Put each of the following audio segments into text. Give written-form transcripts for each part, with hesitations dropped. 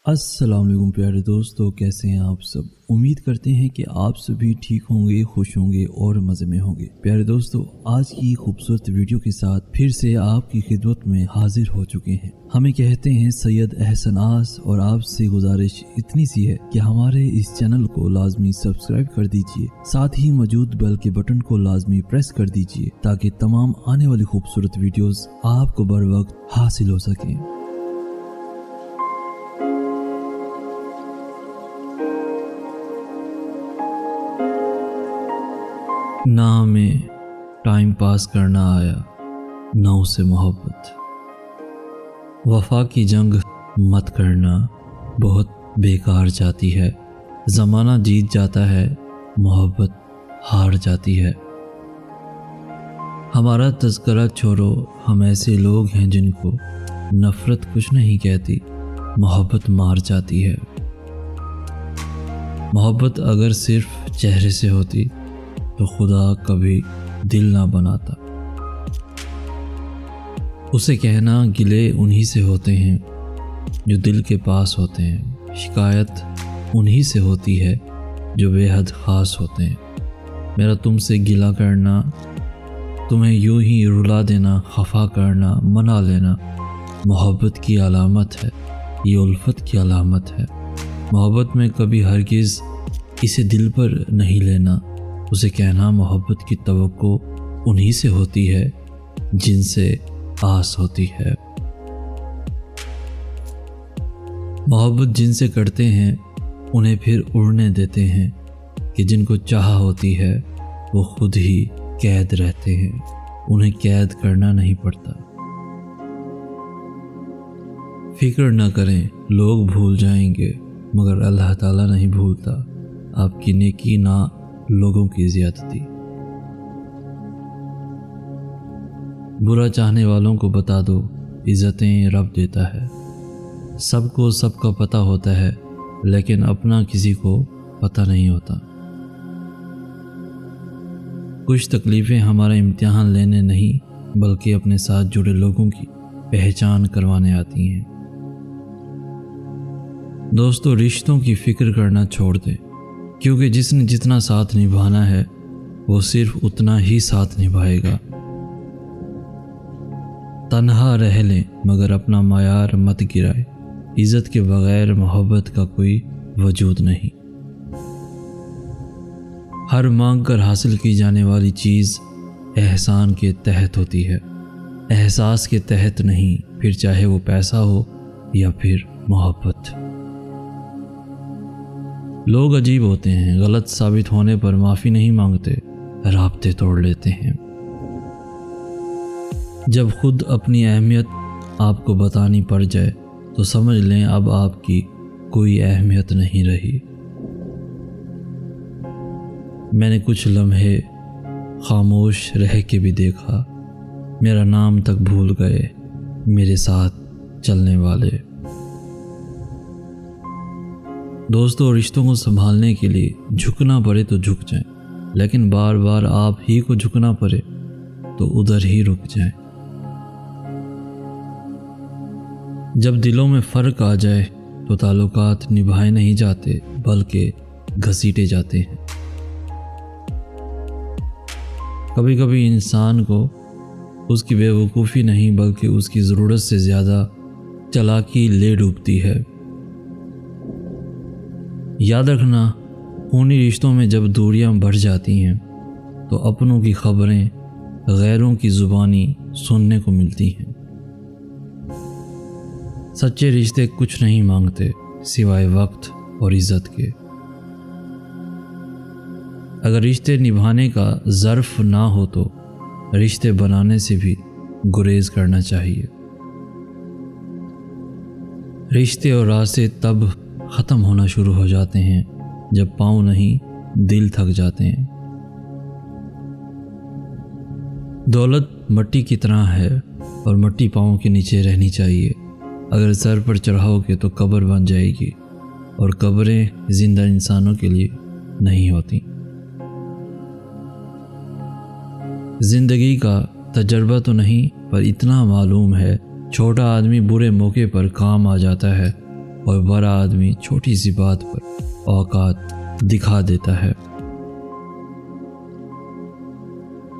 अस्सलाम वालेकुम प्यारे दोस्तों, कैसे हैं आप सब। उम्मीद करते हैं कि आप सभी ठीक होंगे, खुश होंगे और मज़े में होंगे। प्यारे दोस्तों, आज की खूबसूरत वीडियो के साथ फिर से आपकी खिदमत में हाजिर हो चुके हैं। हमें कहते हैं सैयद एहसनास, और आपसे गुजारिश इतनी सी है कि हमारे इस चैनल को लाजमी सब्सक्राइब कर दीजिए, साथ ही मौजूद बेल के बटन को लाजमी प्रेस कर दीजिए ताकि तमाम आने वाली खूबसूरत वीडियोस आपको बर वक्त हासिल हो सकें। ना हमें टाइम पास करना आया, ना उसे मोहब्बत। वफा की जंग मत करना, बहुत बेकार जाती है। ज़माना जीत जाता है, मोहब्बत हार जाती है। हमारा तज़किरा छोड़ो, हम ऐसे लोग हैं जिनको नफ़रत कुछ नहीं कहती, मोहब्बत मार जाती है। मोहब्बत अगर सिर्फ चेहरे से होती तो खुदा कभी दिल ना बनाता। उसे कहना गिले उन्हीं से होते हैं जो दिल के पास होते हैं, शिकायत उन्हीं से होती है जो बेहद ख़ास होते हैं। मेरा तुमसे गिला करना, तुम्हें यूं ही रुला देना, खफा करना, मना लेना मोहब्बत की अलामत है, ये उल्फत की अलामत है। मोहब्बत में कभी हरगिज़ इसे दिल पर नहीं लेना। उसे कहना मोहब्बत की तवक्को उन्हीं से होती है जिनसे आस होती है। मोहब्बत जिनसे करते हैं उन्हें फिर उड़ने देते हैं, कि जिनको चाह होती है वो खुद ही कैद रहते हैं, उन्हें कैद करना नहीं पड़ता। फिक्र न करें, लोग भूल जाएंगे मगर अल्लाह ताला नहीं भूलता। आपकी नेकी ना लोगों की ज़्यादती। बुरा चाहने वालों को बता दो, इज़्ज़तें रब देता है। सबको सबका पता होता है, लेकिन अपना किसी को पता नहीं होता। कुछ तकलीफ़ें हमारा इम्तिहान लेने नहीं बल्कि अपने साथ जुड़े लोगों की पहचान करवाने आती हैं। दोस्तों, रिश्तों की फ़िक्र करना छोड़ दें, क्योंकि जिसने जितना साथ निभाना है वो सिर्फ उतना ही साथ निभाएगा। तन्हा रह लें मगर अपना मायार मत गिराए। इज़्ज़त के बगैर मोहब्बत का कोई वजूद नहीं। हर मांग कर हासिल की जाने वाली चीज़ एहसान के तहत होती है, एहसास के तहत नहीं, फिर चाहे वो पैसा हो या फिर मोहब्बत। लोग अजीब होते हैं, गलत साबित होने पर माफ़ी नहीं मांगते, राब्ते तोड़ लेते हैं। जब खुद अपनी अहमियत आपको बतानी पड़ जाए तो समझ लें अब आपकी कोई अहमियत नहीं रही। मैंने कुछ लम्हे खामोश रह के भी देखा, मेरा नाम तक भूल गए मेरे साथ चलने वाले। दोस्तों, रिश्तों को संभालने के लिए झुकना पड़े तो झुक जाएं, लेकिन बार बार आप ही को झुकना पड़े तो उधर ही रुक जाएं। जब दिलों में फ़र्क आ जाए तो ताल्लुकात निभाए नहीं जाते बल्कि घसीटे जाते हैं। कभी कभी इंसान को उसकी बेवकूफ़ी नहीं बल्कि उसकी ज़रूरत से ज़्यादा चालाकी ले डूबती है। याद रखना, खूनी रिश्तों में जब दूरियां बढ़ जाती हैं तो अपनों की खबरें गैरों की ज़ुबानी सुनने को मिलती हैं। सच्चे रिश्ते कुछ नहीं मांगते सिवाय वक्त और इज़्ज़त के। अगर रिश्ते निभाने का ज़र्फ ना हो तो रिश्ते बनाने से भी गुरेज करना चाहिए। रिश्ते और रास्ते तब ख़त्म होना शुरू हो जाते हैं जब पाँव नहीं दिल थक जाते हैं। दौलत मट्टी की तरह है और मट्टी पाँव के नीचे रहनी चाहिए। अगर सर पर चढ़ाओगे तो कब्र बन जाएगी, और कब्रें जिंदा इंसानों के लिए नहीं होती। ज़िंदगी का तजर्बा तो नहीं, पर इतना मालूम है, छोटा आदमी बुरे मौके पर काम आ जाता है اور بڑا آدمی چھوٹی سی بات پر اوقات دکھا دیتا ہے۔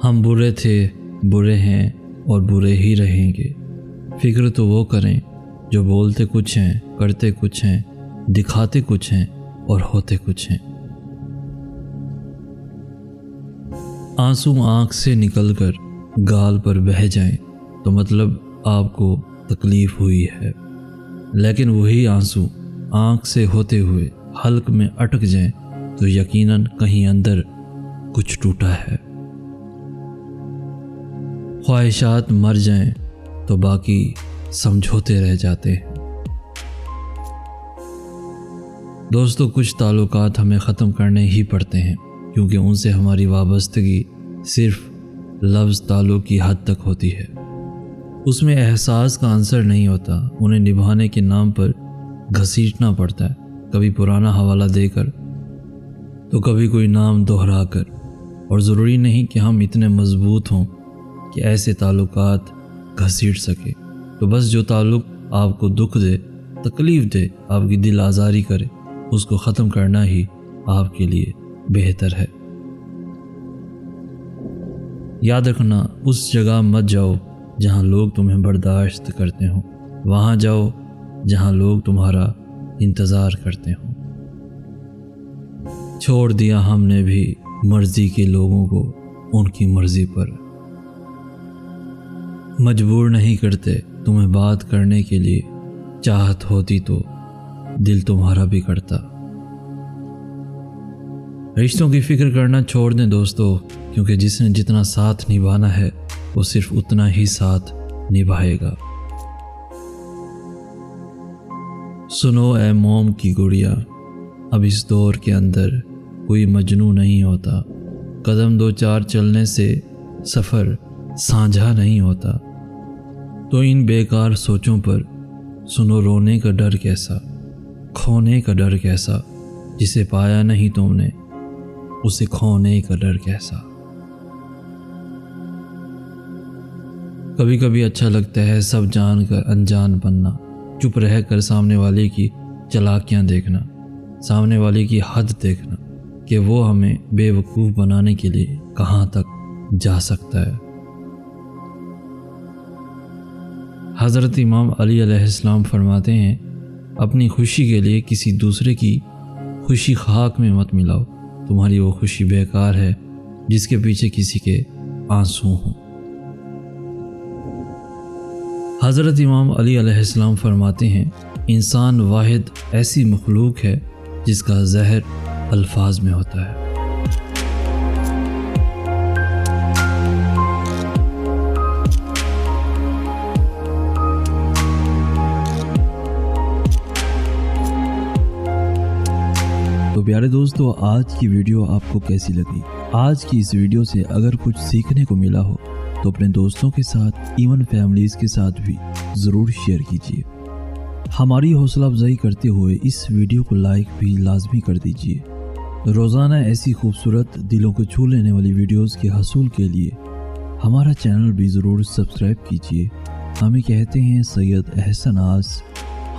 ہم برے تھے، برے ہیں اور برے ہی رہیں گے۔ فکر تو وہ کریں جو بولتے کچھ ہیں، کرتے کچھ ہیں، دکھاتے کچھ ہیں اور ہوتے کچھ ہیں۔ آنسو آنکھ سے نکل کر گال پر بہہ جائیں تو مطلب آپ کو تکلیف ہوئی ہے، لیکن وہی آنسو آنکھ سے ہوتے ہوئے حلق میں اٹک جائیں تو یقیناً کہیں اندر کچھ ٹوٹا ہے۔ خواہشات مر جائیں تو باقی سمجھوتے رہ جاتے ہیں۔ دوستو، کچھ تعلقات ہمیں ختم کرنے ہی پڑتے ہیں کیونکہ ان سے ہماری وابستگی صرف لفظ تعلق کی حد تک ہوتی ہے، اس میں احساس کا عنصر نہیں ہوتا۔ انہیں نبھانے کے نام پر گھسیٹنا پڑتا ہے، کبھی پرانا حوالہ دے کر تو کبھی کوئی نام دہرا کر، اور ضروری نہیں کہ ہم اتنے مضبوط ہوں کہ ایسے تعلقات گھسیٹ سکے۔ تو بس جو تعلق آپ کو دکھ دے، تکلیف دے، آپ کی دل آزاری کرے، اس کو ختم کرنا ہی آپ کے لیے بہتر ہے۔ یاد رکھنا، اس جگہ مت جاؤ جہاں لوگ تمہیں برداشت کرتے ہوں، وہاں جاؤ جہاں لوگ تمہارا انتظار کرتے ہوں۔ چھوڑ دیا ہم نے بھی مرضی کے لوگوں کو ان کی مرضی پر، مجبور نہیں کرتے تمہیں بات کرنے کے لیے، چاہت ہوتی تو دل تمہارا بھی کرتا۔ رشتوں کی فکر کرنا چھوڑ دیں دوستو، کیونکہ جس نے جتنا ساتھ نبھانا ہے وہ صرف اتنا ہی ساتھ نبھائے گا۔ سنو اے موم کی گڑیا، اب اس دور کے اندر کوئی مجنوں نہیں ہوتا، قدم دو چار چلنے سے سفر سانجھا نہیں ہوتا۔ تو ان بیکار سوچوں پر سنو رونے کا ڈر کیسا، کھونے کا ڈر کیسا، جسے پایا نہیں تم نے اسے کھونے کا ڈر کیسا۔ کبھی کبھی اچھا لگتا ہے سب جان کر انجان بننا، چپ رہ کر سامنے والے کی چالاکیاں دیکھنا، سامنے والے کی حد دیکھنا کہ وہ ہمیں بے وقوف بنانے کے لیے کہاں تک جا سکتا ہے۔ حضرت امام علی علیہ السلام فرماتے ہیں، اپنی خوشی کے لیے کسی دوسرے کی خوشی خاک میں مت ملاؤ، تمہاری وہ خوشی بیکار ہے جس کے پیچھے کسی کے آنسو ہوں۔ حضرت امام علی علیہ السلام فرماتے ہیں، انسان واحد ایسی مخلوق ہے جس کا زہر الفاظ میں ہوتا ہے۔ تو پیارے دوستو، آج کی ویڈیو آپ کو کیسی لگی؟ آج کی اس ویڈیو سے اگر کچھ سیکھنے کو ملا ہو تو اپنے دوستوں کے ساتھ، ایون فیملیز کے ساتھ بھی ضرور شیئر کیجیے۔ ہماری حوصلہ افزائی کرتے ہوئے اس ویڈیو کو لائک بھی لازمی کر دیجیے۔ روزانہ ایسی خوبصورت دلوں کو چھو لینے والی ویڈیوز کے حصول کے لیے ہمارا چینل بھی ضرور سبسکرائب کیجیے۔ ہمیں کہتے ہیں سید احسن آس۔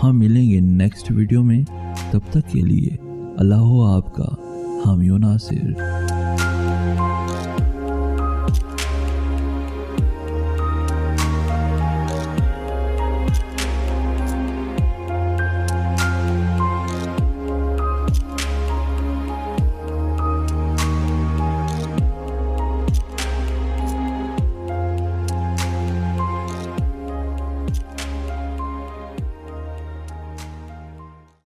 ہم ملیں گے نیکسٹ ویڈیو میں، تب تک کے لیے اللہ ہو آپ کا حامی و ناصر۔